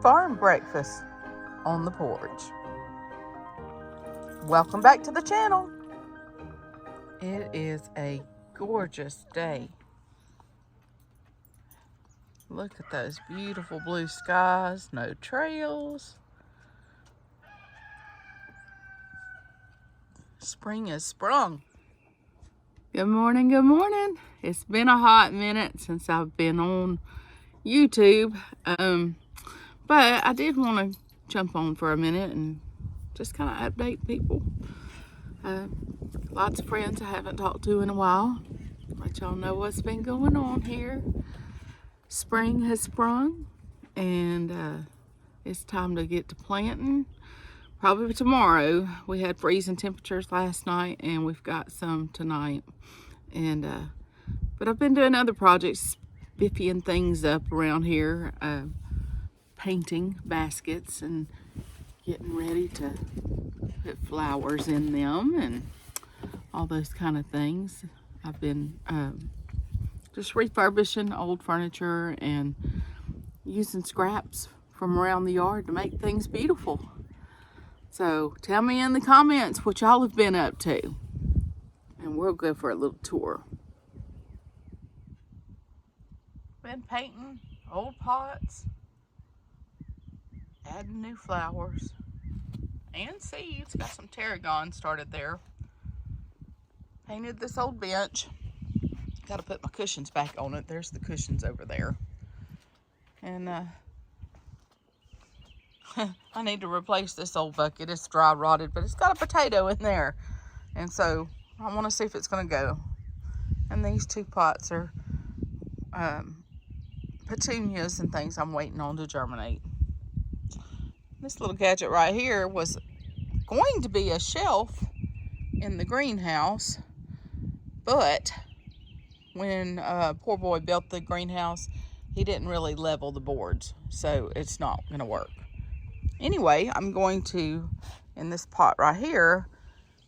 farm breakfast on the porch. Welcome back to the channel. It is a gorgeous day. Look at those beautiful blue skies, no trails. Spring has sprung. Good morning, good morning. It's been a hot minute since I've been on YouTube, but I did want to jump on for a minute and just kind of update people. Lots of friends I haven't talked to in a while. Let y'all know what's been going on here. Spring has sprung and it's time to get to planting. Probably tomorrow. We had freezing temperatures last night and we've got some tonight. And but I've been doing other projects, spiffying things up around here, painting baskets and getting ready to put flowers in them and all those kind of things. I've been just refurbishing old furniture and using scraps from around the yard to make things beautiful. So tell me in the comments what y'all have been up to, and we'll go for a little tour. Been painting old pots, adding new flowers and seeds. Got some tarragon started there. Painted this old bench. Got to put my cushions back on it. There's the cushions over there. And I need to replace this old bucket. It's dry rotted, but it's got a potato in there. And so I want to see if it's going to go. And these two pots are petunias and things I'm waiting on to germinate. This little gadget right here was going to be a shelf in the greenhouse, but when poor boy built the greenhouse, he didn't really level the boards, so it's not going to work. Anyway, I'm going to, in this pot right here,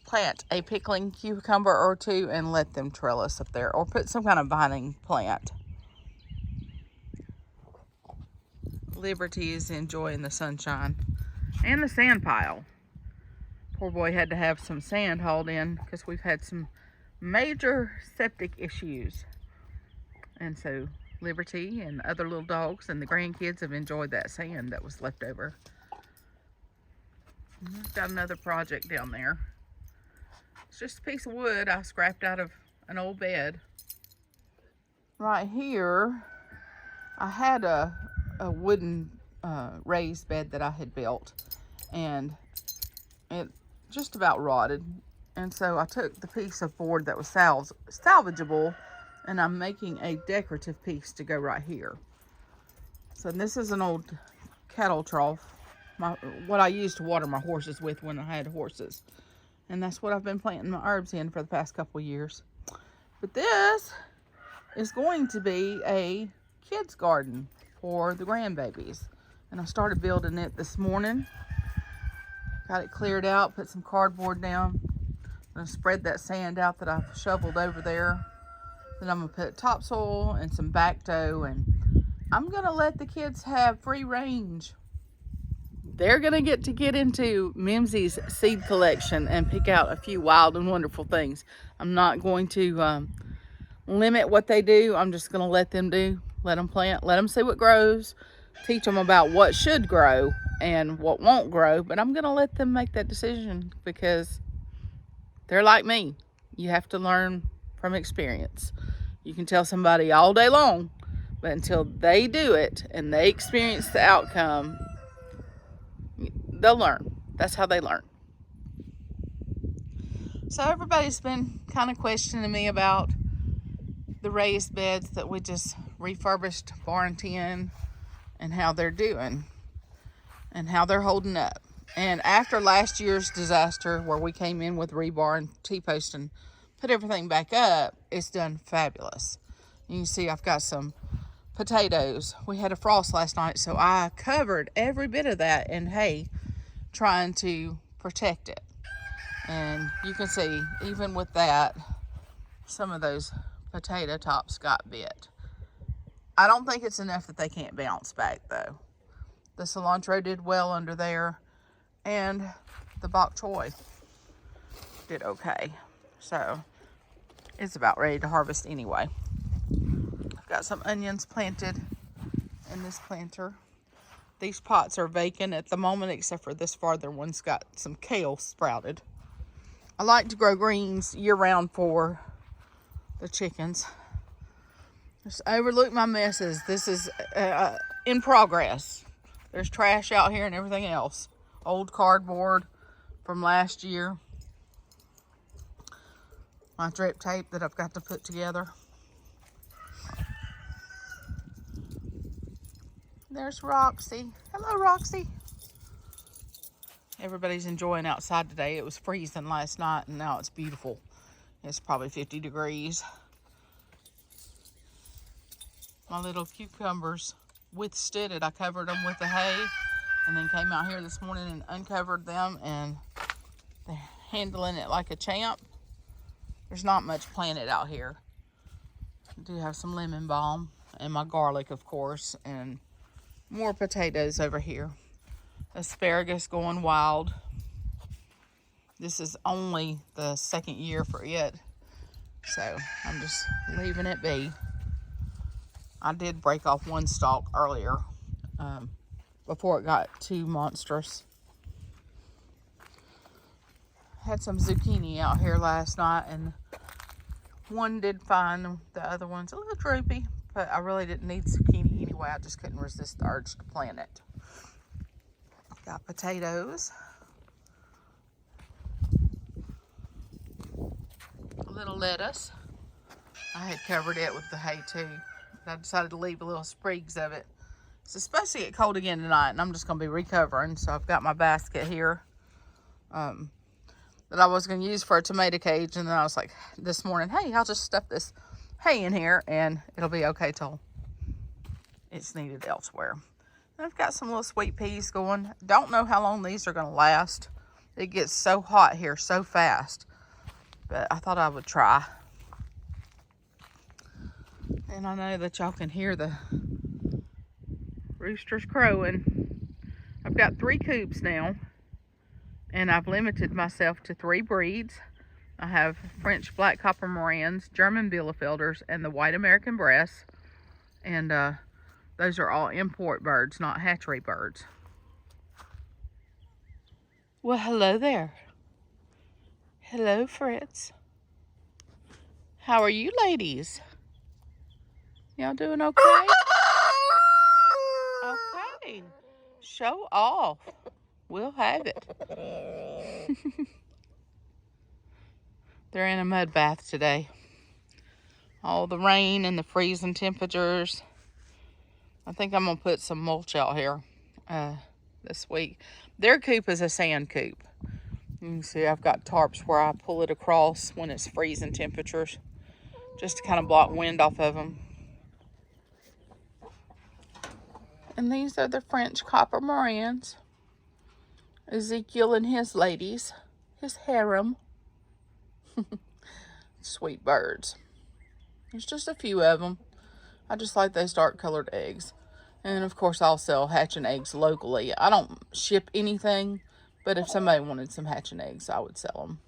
plant a pickling cucumber or two and let them trellis up there, or put some kind of vining plant. Liberty is enjoying the sunshine and the sand pile. Poor boy had to have some sand hauled in because we've had some major septic issues. And so Liberty and other little dogs and the grandkids have enjoyed that sand that was left over. I've got another project down there. It's just a piece of wood I scrapped out of an old bed. Right here, I had a wooden raised bed that I had built, and it just about rotted. And so I took the piece of board that was salvageable, and I'm making a decorative piece to go right here. So this is an old cattle trough. What I used to water my horses with when I had horses. And that's what I've been planting my herbs in for the past couple of years. But this is going to be a kids garden for the grandbabies. And I started building it this morning. Got it cleared out, put some cardboard down. I'm going to spread that sand out that I've shoveled over there. Then I'm going to put topsoil and some backdoe. And I'm going to let the kids have free range. They're going to get into Mimsy's seed collection and pick out a few wild and wonderful things. I'm not going to limit what they do. I'm just going to let them do. Let them plant. Let them see what grows. Teach them about what should grow and what won't grow. But I'm going to let them make that decision because they're like me. You have to learn from experience. You can tell somebody all day long, but until they do it and they experience the outcome, they'll learn. That's how they learn. So everybody's been kind of questioning me about the raised beds that we just refurbished barn 10 and how they're doing and how they're holding up. And after last year's disaster where we came in with rebar and T-post and put everything back up, it's done fabulous. You can see I've got some potatoes. We had a frost last night, so I covered every bit of that in hay, trying to protect it. And you can see, even with that, some of those potato tops got bit. I don't think it's enough that they can't bounce back though. The cilantro did well under there, and the bok choy did okay. So it's about ready to harvest anyway. I've got some onions planted in this planter. These pots are vacant at the moment, except for this farther one's got some kale sprouted. I like to grow greens year-round for the chickens. Just overlook my messes. This is in progress. There's trash out here and everything else. Old cardboard from last year. My drip tape that I've got to put together. There's Roxy. Hello, Roxy. Everybody's enjoying outside today. It was freezing last night, and now it's beautiful. It's probably 50 degrees. My little cucumbers withstood it. I covered them with the hay, and then came out here this morning and uncovered them, and they're handling it like a champ. There's not much planted out here. I do have some lemon balm and my garlic, of course, and more potatoes over here. Asparagus going wild. This is only the second year for it, so I'm just leaving it be. I did break off one stalk earlier before it got too monstrous. Had some zucchini out here last night, and one did fine. The other one's a little droopy, but I really didn't need zucchini anyway. I just couldn't resist the urge to plant it. Got potatoes. A little lettuce. I had covered it with the hay too. I decided to leave a little sprigs of it. It's supposed to get cold again tonight, and I'm just going to be recovering. So I've got my basket here that I was going to use for a tomato cage. And then I was like, this morning, hey, I'll just stuff this hay in here, and it'll be okay till it's needed elsewhere. I've got some little sweet peas going. Don't know how long these are going to last. It gets so hot here so fast. But I thought I would try. And I know that y'all can hear the roosters crowing. I've got 3 coops now. And I've limited myself to 3 breeds. I have French Black Copper Morans, German Bielefelders, and the White American Breast. And those are all import birds, not hatchery birds. Well, hello there. Hello, Fritz. How are you ladies? Y'all doing okay? Okay. Show off. We'll have it. They're in a mud bath today. All the rain and the freezing temperatures. I think I'm going to put some mulch out here this week. Their coop is a sand coop. You can see I've got tarps where I pull it across when it's freezing temperatures, just to kind of block wind off of them. And these are the French Copper Morans. Ezekiel and his ladies, his harem. Sweet birds. There's just a few of them. I just like those dark colored eggs. And of course I'll sell hatching eggs locally. I don't ship anything, but if somebody wanted some hatching eggs, I would sell them.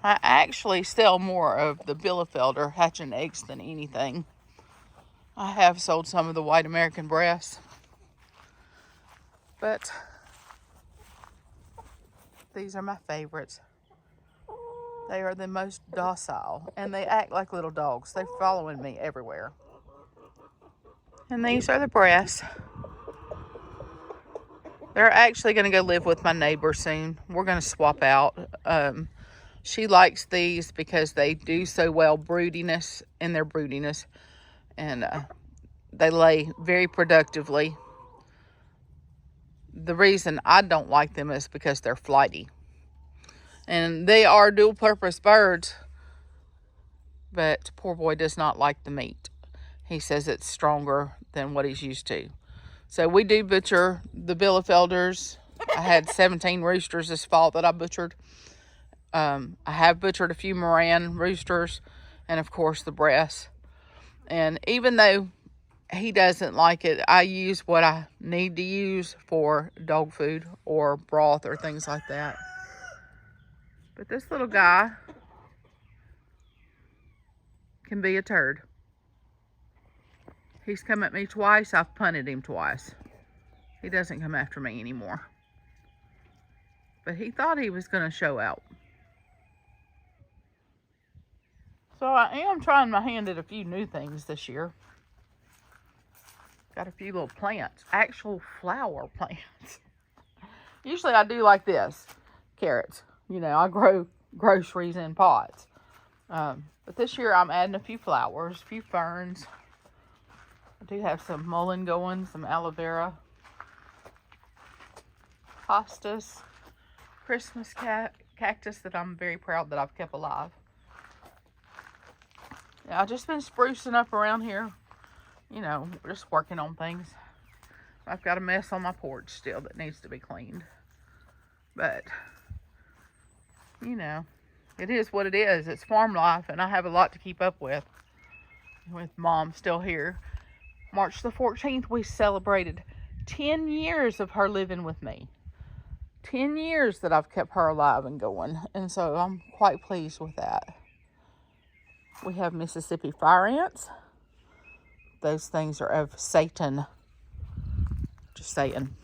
I actually sell more of the Bielefelder hatching eggs than anything. I have sold some of the White American Breasts, but these are my favorites. They are the most docile, and they act like little dogs. They're following me everywhere. And these are the breasts. They're actually going to go live with my neighbor soon. We're going to swap out. She likes these because they do so well in their broodiness. And they lay very productively. The reason I don't like them is because they're flighty. And they are dual-purpose birds, but poor boy does not like the meat. He says it's stronger than what he's used to. So we do butcher the Bielefelders. I had 17 roosters this fall that I butchered. I have butchered a few Moran roosters, and of course the breasts. And even though he doesn't like it. I use what I need to use for dog food or broth or things like that. But this little guy can be a turd. He's come at me twice. I've punted him twice. He doesn't come after me anymore. But he thought he was going to show out. So I am trying my hand at a few new things this year. Got a few little plants, actual flower plants. Usually I do like this, carrots. You know, I grow groceries in pots. But this year I'm adding a few flowers, a few ferns. I do have some mullein going, some aloe vera, hostas, Christmas cactus that I'm very proud that I've kept alive. Yeah, I've just been sprucing up around here. You know, just working on things. I've got a mess on my porch still that needs to be cleaned. But, you know, it is what it is. It's farm life, and I have a lot to keep up with Mom still here. March the 14th, we celebrated 10 years of her living with me. 10 years that I've kept her alive and going. And so I'm quite pleased with that. We have Mississippi fire ants. Those things are of Satan. Just saying.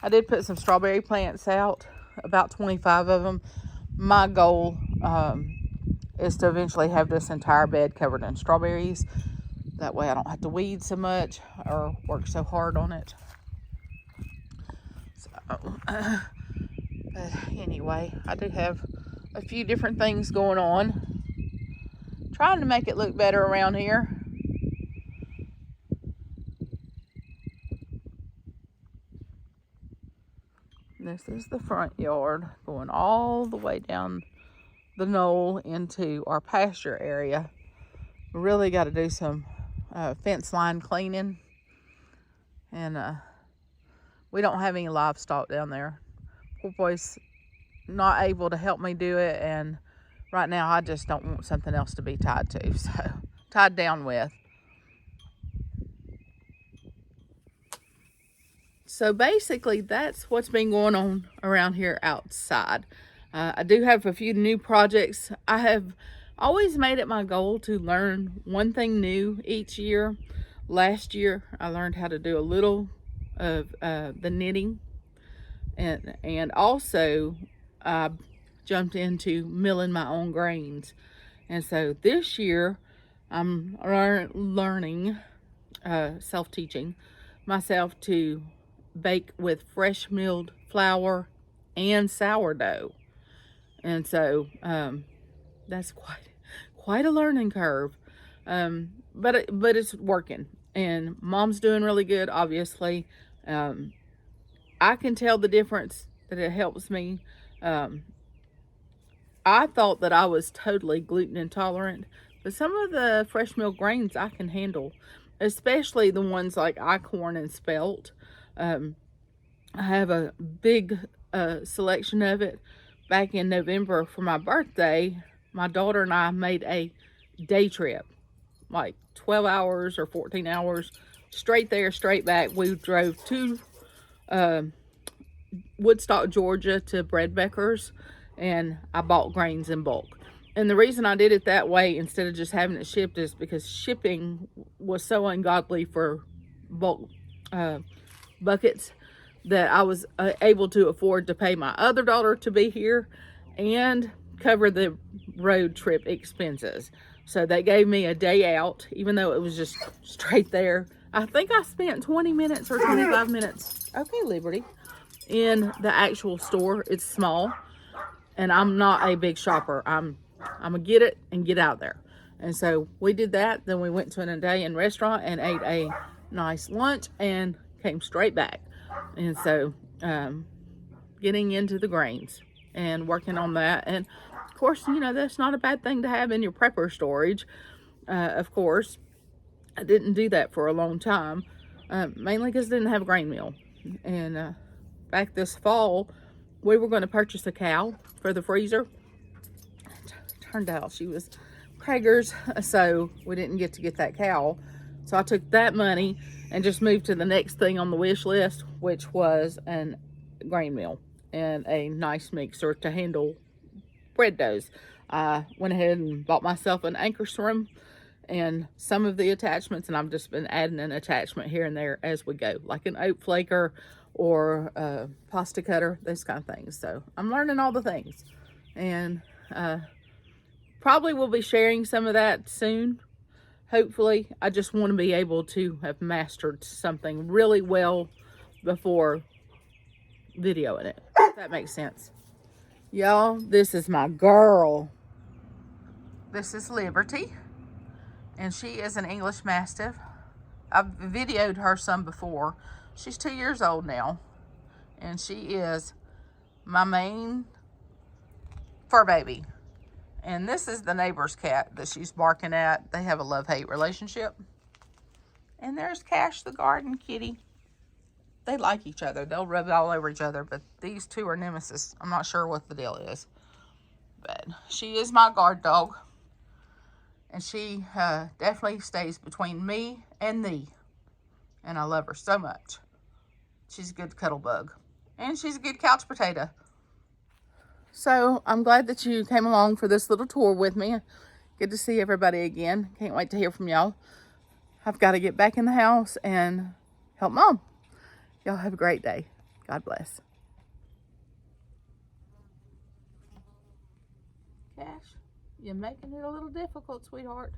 I did put some strawberry plants out, about 25 of them. My goal is to eventually have this entire bed covered in strawberries. That way I don't have to weed so much or work so hard on it. So, but anyway, I do have a few different things going on. Trying to make it look better around here. This is the front yard going all the way down the knoll into our pasture area. We really got to do some fence line cleaning. And we don't have any livestock down there. Poor boy's not able to help me do it. And right now I just don't want something else to be tied to. So, tied down with. So basically, that's what's been going on around here outside. I do have a few new projects. I have always made it my goal to learn one thing new each year. Last year, I learned how to do a little of the knitting. And also, I jumped into milling my own grains. And so this year, I'm learning, self-teaching myself to bake with fresh milled flour and sourdough. And so that's quite a learning curve, but it's working, and Mom's doing really good. Obviously, I can tell the difference that it helps me. I thought that I was totally gluten intolerant, but some of the fresh milled grains I can handle, especially the ones like acorn and spelt. I have a big selection of it. Back in November for my birthday, my daughter and I made a day trip, like 12 hours or 14 hours, straight there, straight back. We drove to Woodstock, Georgia to Breadbecker's, and I bought grains in bulk. And the reason I did it that way instead of just having it shipped is because shipping was so ungodly for bulk buckets that I was able to afford to pay my other daughter to be here and cover the road trip expenses. So they gave me a day out, even though it was just straight there. I think I spent 20 minutes or 25 minutes, okay, Liberty, in the actual store. It's small, and I'm not a big shopper. I'm gonna get it and get out there. And so we did that. Then we went to an Italian restaurant and ate a nice lunch and came straight back. And so getting into the grains and working on that. And of course, you know, that's not a bad thing to have in your prepper storage. Of course, I didn't do that for a long time, mainly because I didn't have a grain mill. And back this fall, we were going to purchase a cow for the freezer. Turned out she was Prager's, so we didn't get to get that cow. So I took that money and just moved to the next thing on the wish list, which was an grain mill and a nice mixer to handle bread doughs. I went ahead and bought myself an anchor swim and some of the attachments, and I've just been adding an attachment here and there as we go, like an oat flaker or a pasta cutter, those kind of things. So I'm learning all the things, and probably will be sharing some of that soon. Hopefully, I just want to be able to have mastered something really well before videoing it, if that makes sense. Y'all, this is my girl. This is Liberty, and she is an English Mastiff. I've videoed her some before. She's 2 years old now, and she is my main fur baby. And this is the neighbor's cat that she's barking at. They have a love-hate relationship. And there's Cash the garden kitty. They like each other. They'll rub all over each other, but these two are nemesis. I'm not sure what the deal is. But she is my guard dog. And she definitely stays between me and thee. And I love her so much. She's a good cuddle bug. And she's a good couch potato. So I'm glad that you came along for this little tour with me. Good to see everybody again. Can't wait to hear from y'all. I've got to get back in the house and help Mom. Y'all have a great day. God bless. Cash, you're making it a little difficult, sweetheart.